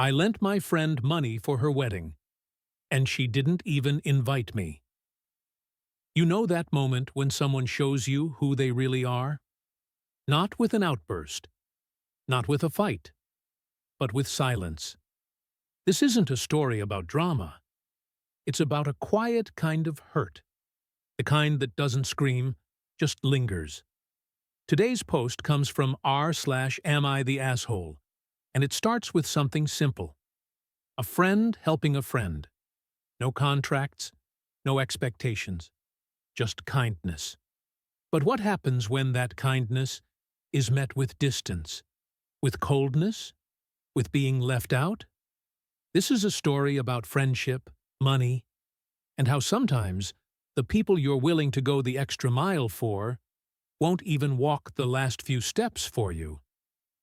I lent my friend money for her wedding, and she didn't even invite me. You know that moment when someone shows you who they really are? Not with an outburst, not with a fight, but with silence. This isn't a story about drama. It's about a quiet kind of hurt, the kind that doesn't scream, just lingers. Today's post comes from r/AmITheAsshole, and it starts with something simple. A friend helping a friend. No contracts, no expectations, just kindness. But what happens when that kindness is met with distance, with coldness, with being left out? This is a story about friendship, money, and how sometimes the people you're willing to go the extra mile for won't even walk the last few steps for you.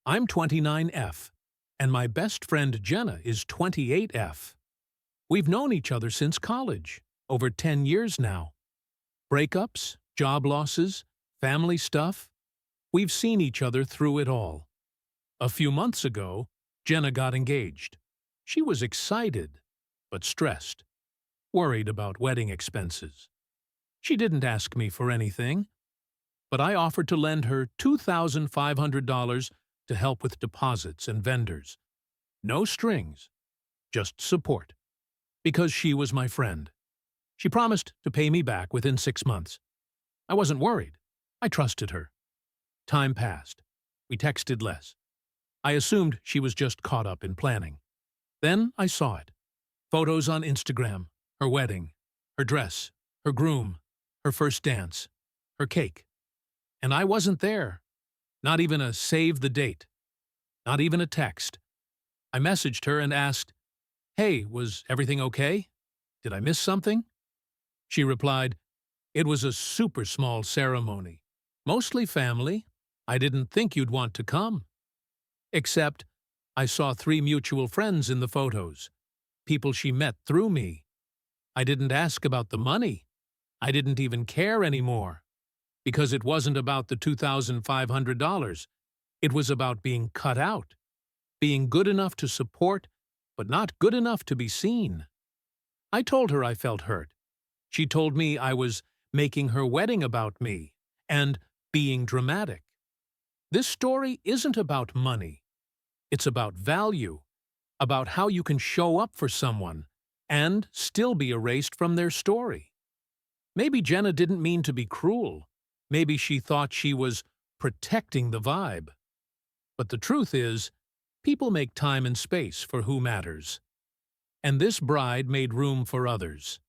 I'm 29F, and my best friend Jenna is 28F. We've known each other since college, over 10 years now. Breakups, job losses, family stuff. We've seen each other through it all. A few months ago, Jenna got engaged. She was excited, but stressed, worried about wedding expenses. She didn't ask me for anything, but I offered to lend her $2,500 to help with deposits and vendors. No strings, just support. Because she was my friend. She promised to pay me back within 6 months. I wasn't worried. I trusted her. Time passed. We texted less. I assumed she was just caught up in planning. Then I saw it. Photos on Instagram, her wedding, her dress, her groom, her first dance, her cake. And I wasn't there. Not even a save the date. Not even a text. I messaged her and asked, "Hey, was everything okay? Did I miss something?" She replied, "It was a super small ceremony. Mostly family. I didn't think you'd want to come." Except, I saw 3 mutual friends in the photos. People she met through me. I didn't ask about the money. I didn't even care anymore. Because it wasn't about the $2,500. It was about being cut out. Being good enough to support, but not good enough to be seen. I told her I felt hurt. She told me I was making her wedding about me and being dramatic. This story isn't about money. It's about value, about how you can show up for someone and still be erased from their story. Maybe Jenna didn't mean to be cruel. Maybe she thought she was protecting the vibe. But the truth is, people make time and space for who matters. And this bride made room for others.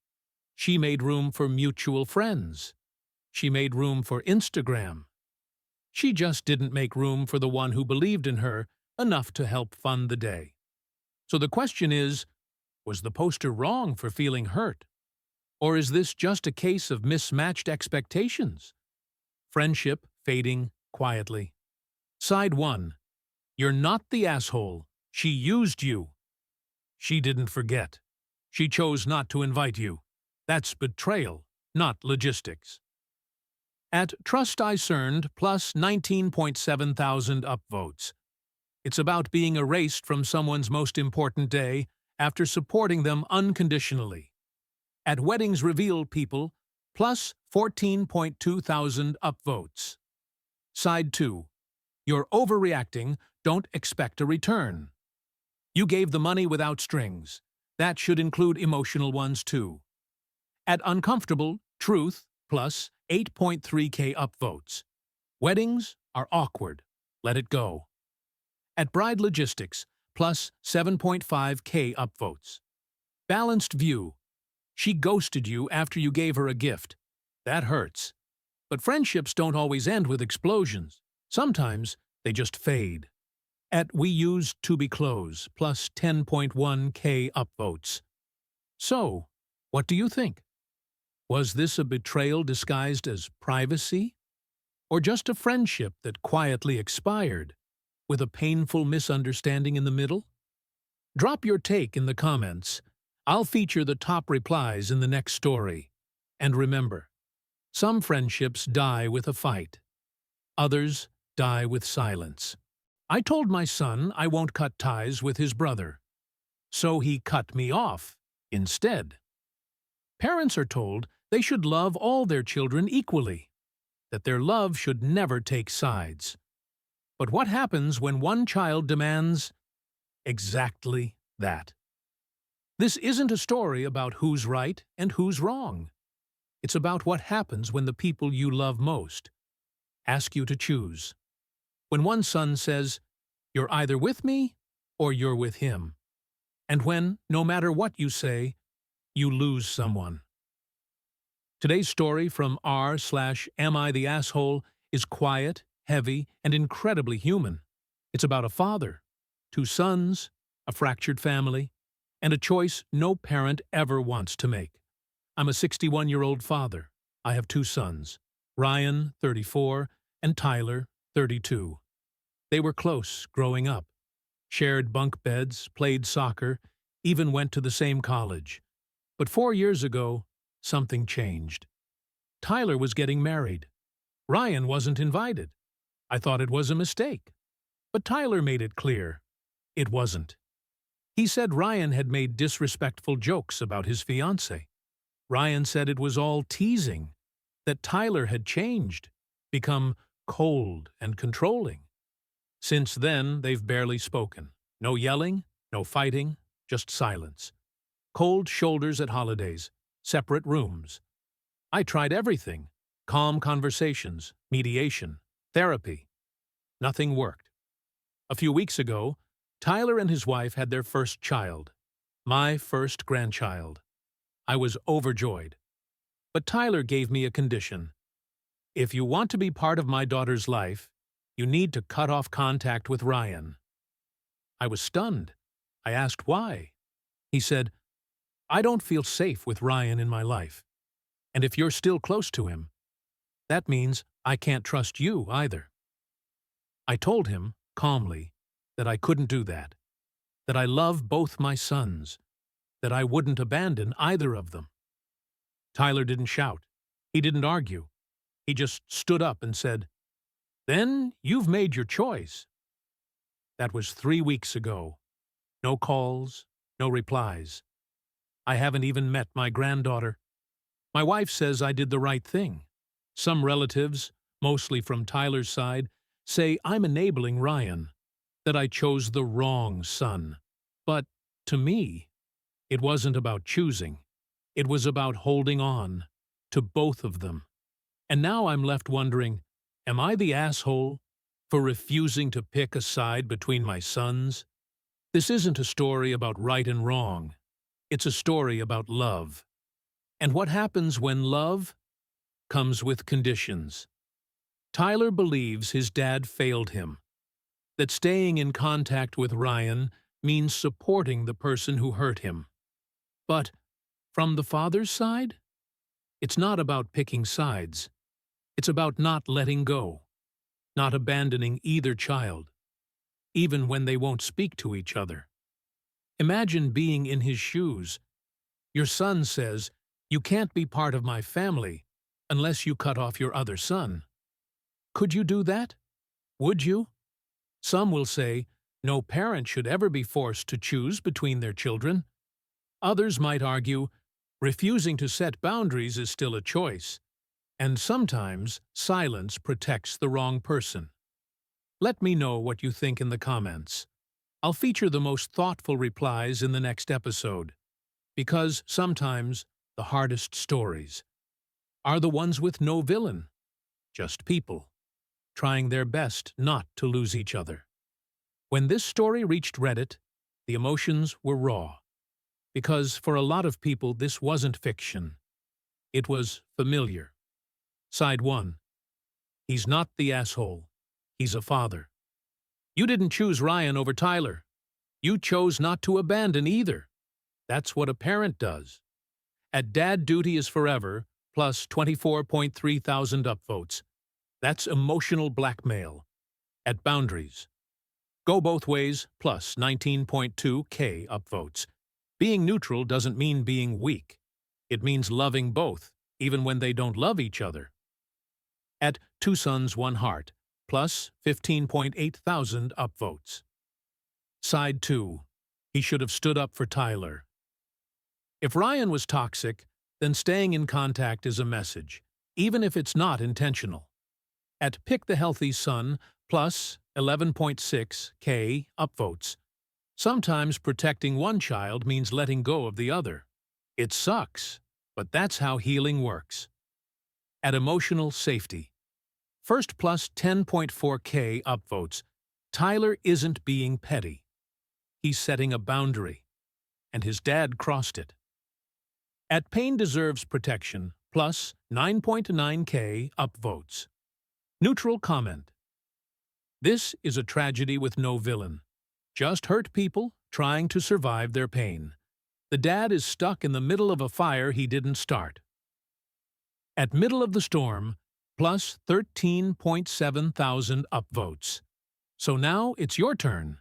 She made room for mutual friends. She made room for Instagram. She just didn't make room for the one who believed in her enough to help fund the day. So the question is, was the poster wrong for feeling hurt? Or is this just a case of mismatched expectations? Friendship fading quietly. Side 1. You're not the asshole. She used you. She didn't forget. She chose not to invite you. That's betrayal, not logistics. At Trust I Cerned plus 19.7 thousand upvotes. It's about being erased from someone's most important day after supporting them unconditionally. At Weddings Reveal People plus 14.2 thousand upvotes. Side 2. You're overreacting, don't expect a return. You gave the money without strings. That should include emotional ones too. At Uncomfortable, Truth plus 8.3K upvotes. Weddings are awkward. Let it go. At Bride Logistics plus 7.5K upvotes. Balanced View. She ghosted you after you gave her a gift. That hurts. But friendships don't always end with explosions. Sometimes they just fade. At We Use To Be Close plus 10.1K upvotes. So, what do you think? Was this a betrayal disguised as privacy? Or just a friendship that quietly expired, with a painful misunderstanding in the middle? Drop your take in the comments. I'll feature the top replies in the next story. And remember, some friendships die with a fight. Others die with silence. I told my son I won't cut ties with his brother. So he cut me off instead. Parents are told they should love all their children equally, that their love should never take sides. But what happens when one child demands exactly that? This isn't a story about who's right and who's wrong. It's about what happens when the people you love most ask you to choose. When one son says, "You're either with me or you're with him." And when, no matter what you say, you lose someone. Today's story from r/AmITheAsshole is quiet, heavy, and incredibly human. It's about a father, two sons, a fractured family, and a choice no parent ever wants to make. I'm a 61-year-old father. I have two sons, Ryan, 34, and Tyler, 32. They were close growing up, shared bunk beds, played soccer, even went to the same college. But 4 years ago, something changed. Tyler was getting married. Ryan wasn't invited. I thought it was a mistake. But Tyler made it clear it wasn't. He said Ryan had made disrespectful jokes about his fiancée. Ryan said it was all teasing, that Tyler had changed, become cold and controlling. Since then, they've barely spoken. No yelling, no fighting, just silence. Cold shoulders at holidays, separate rooms. I tried everything: calm conversations, mediation, therapy. Nothing worked. A few weeks ago, Tyler and his wife had their first child, my first grandchild. I was overjoyed. But Tyler gave me a condition. If you want to be part of my daughter's life, you need to cut off contact with Ryan. I was stunned. I asked why. He said, "I don't feel safe with Ryan in my life. And if you're still close to him, that means I can't trust you either." I told him, calmly, that I couldn't do that I love both my sons, that I wouldn't abandon either of them. Tyler didn't shout. He didn't argue. He just stood up and said, "Then you've made your choice." That was 3 weeks ago. No calls, no replies. I haven't even met my granddaughter. My wife says I did the right thing. Some relatives, mostly from Tyler's side, say I'm enabling Ryan, that I chose the wrong son. But, to me, it wasn't about choosing. It was about holding on to both of them. And now I'm left wondering, am I the asshole for refusing to pick a side between my sons? This isn't a story about right and wrong. It's a story about love. And what happens when love comes with conditions. Tyler believes his dad failed him, that staying in contact with Ryan means supporting the person who hurt him. But from the father's side, it's not about picking sides. It's about not letting go, not abandoning either child, even when they won't speak to each other. Imagine being in his shoes. Your son says, "You can't be part of my family unless you cut off your other son." Could you do that? Would you? Some will say, no parent should ever be forced to choose between their children. Others might argue, refusing to set boundaries is still a choice, and sometimes silence protects the wrong person. Let me know what you think in the comments. I'll feature the most thoughtful replies in the next episode, because sometimes the hardest stories are the ones with no villain, just people trying their best not to lose each other. When this story reached Reddit, the emotions were raw, because for a lot of people this wasn't fiction. It was familiar. Side 1. He's not the asshole. He's a father. You didn't choose Ryan over Tyler. You chose not to abandon either. That's what a parent does. At Dad Duty is Forever, plus 24.3 thousand upvotes. That's emotional blackmail. At Boundaries, Go Both Ways, plus 19.2K upvotes. Being neutral doesn't mean being weak. It means loving both, even when they don't love each other. At Two Sons, One Heart, plus 15.8 thousand upvotes. Side 2. He should have stood up for Tyler. If Ryan was toxic, then staying in contact is a message, even if it's not intentional. At Pick the Healthy Son, plus 11.6K upvotes. Sometimes protecting one child means letting go of the other. It sucks, but that's how healing works. At Emotional Safety, first plus 10.4K upvotes. Tyler isn't being petty. He's setting a boundary, and his dad crossed it. At Pain Deserves Protection, plus 9.9K upvotes. Neutral comment. This is a tragedy with no villain. Just hurt people trying to survive their pain. The dad is stuck in the middle of a fire he didn't start. At Middle of the Storm, plus 13.7 thousand upvotes. So now it's your turn.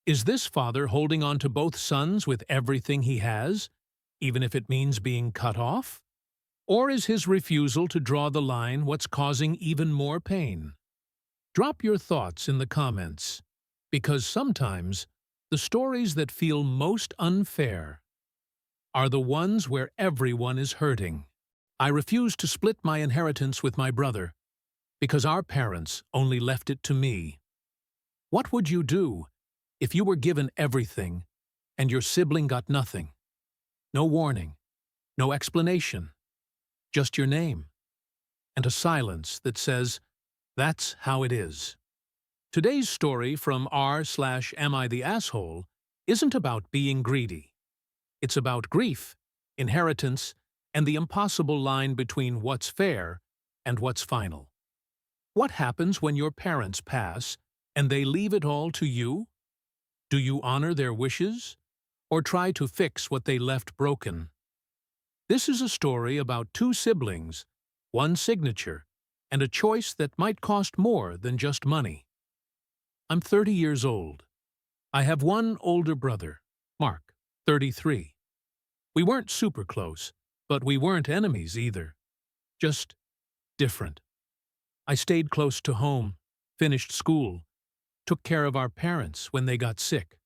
Is this father holding on to both sons with everything he has, even if it means being cut off? Or is his refusal to draw the line what's causing even more pain? Drop your thoughts in the comments, because sometimes the stories that feel most unfair are the ones where everyone is hurting. I refuse to split my inheritance with my brother, because our parents only left it to me. What would you do if you were given everything and your sibling got nothing? No warning, no explanation, just your name, and a silence that says, "That's how it is." Today's story from r/AmITheAsshole isn't about being greedy. It's about grief, inheritance, and the impossible line between what's fair and what's final. What happens when your parents pass and they leave it all to you? Do you honor their wishes, or try to fix what they left broken? This is a story about two siblings, one signature, and a choice that might cost more than just money. I'm 30 years old. I have one older brother, Mark, 33. We weren't super close, but we weren't enemies either. Just different. I stayed close to home, finished school, took care of our parents when they got sick.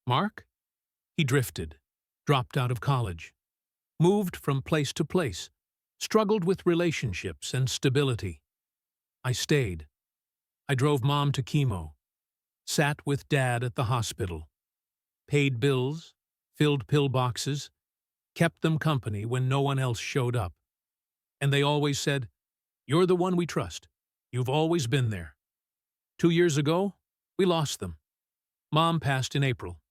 Mark? He drifted, dropped out of college, moved from place to place, struggled with relationships and stability. I stayed. I drove Mom to chemo, sat with Dad at the hospital, paid bills, filled pill boxes, kept them company when no one else showed up. And they always said, "You're the one we trust. You've always been there." 2 years ago, we lost them. Mom passed in April,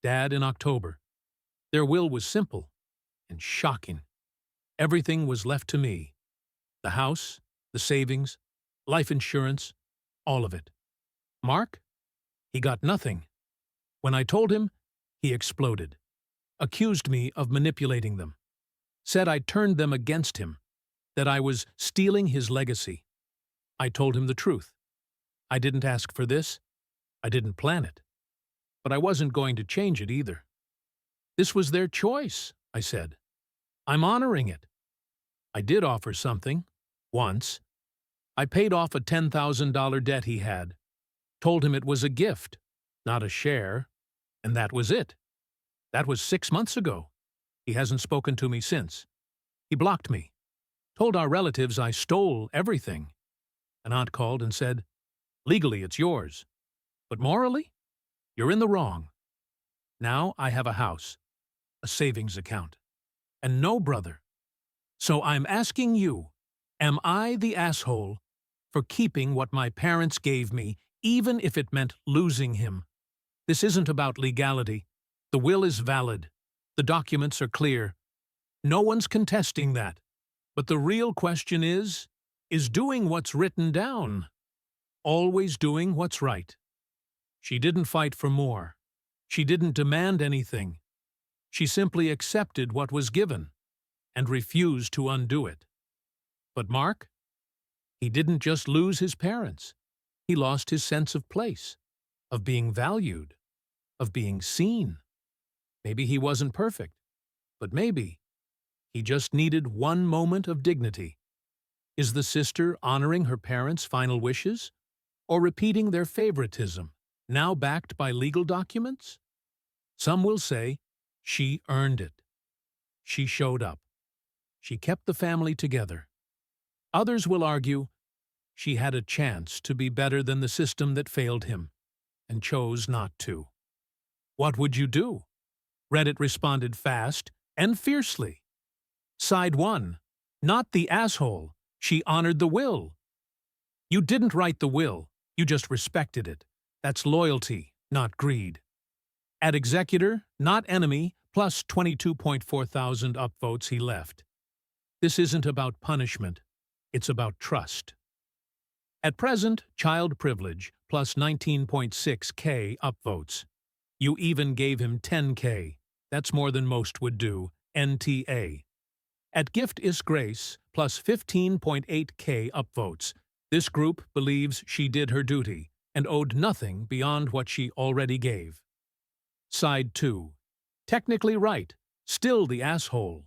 Dad in October. Their will was simple and shocking. Everything was left to me. The house, the savings, life insurance, all of it. Mark? He got nothing. When I told him, he exploded, accused me of manipulating them, said I turned them against him, that I was stealing his legacy. I told him the truth. I didn't ask for this. I didn't plan it. But I wasn't going to change it either. This was their choice, I said. I'm honoring it. I did offer something, once. I paid off a $10,000 debt he had, told him it was a gift, not a share, and that was it. That was 6 months ago. He hasn't spoken to me since. He blocked me, told our relatives I stole everything. An aunt called and said, "Legally, it's yours, but morally, you're in the wrong." Now I have a house, a savings account, and no brother. So I'm asking you, am I the asshole for keeping what my parents gave me, even if it meant losing him? This isn't about legality. The will is valid. The documents are clear. No one's contesting that. But the real question is doing what's written down always doing what's right? She didn't fight for more. She didn't demand anything. She simply accepted what was given and refused to undo it. But Mark? He didn't just lose his parents. He lost his sense of place, of being valued, of being seen. Maybe he wasn't perfect, but maybe he just needed one moment of dignity. Is the sister honoring her parents' final wishes, or repeating their favoritism, now backed by legal documents? Some will say, she earned it. She showed up. She kept the family together. Others will argue, she had a chance to be better than the system that failed him, and chose not to. What would you do? Reddit responded fast and fiercely. Side 1. Not the asshole. She honored the will. You didn't write the will. You just respected it. That's loyalty, not greed. At executor, not enemy, plus 22.4 thousand upvotes he left. This isn't about punishment. It's about trust. At present, child privilege, plus 19.6K upvotes. You even gave him 10K. That's more than most would do. NTA. At gift is grace, plus 15.8K upvotes. This group believes she did her duty and owed nothing beyond what she already gave. Side 2. Technically right, still the asshole.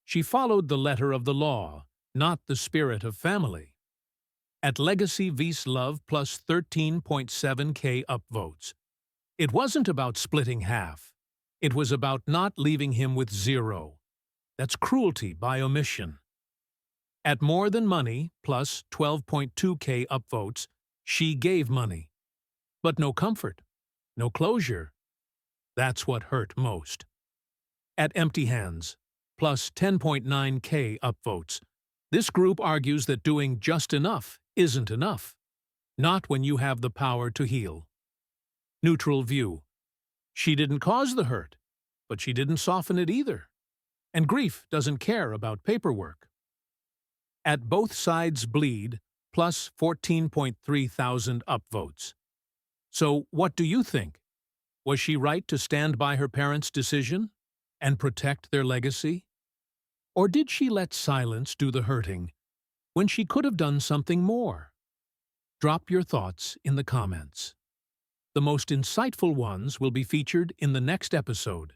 She followed the letter of the law, not the spirit of family. At legacy vs love, plus 13.7K upvotes. It wasn't about splitting half. It was about not leaving him with zero. That's cruelty by omission. At more than money, plus 12.2K upvotes, she gave money. But no comfort, no closure. That's what hurt most. At empty hands, plus 10.9K upvotes. This group argues that doing just enough isn't enough. Not when you have the power to heal. Neutral view. She didn't cause the hurt, but she didn't soften it either. And grief doesn't care about paperwork. At both sides bleed, plus 14.3 thousand upvotes. So what do you think? Was she right to stand by her parents' decision and protect their legacy? Or did she let silence do the hurting when she could have done something more? Drop your thoughts in the comments. The most insightful ones will be featured in the next episode.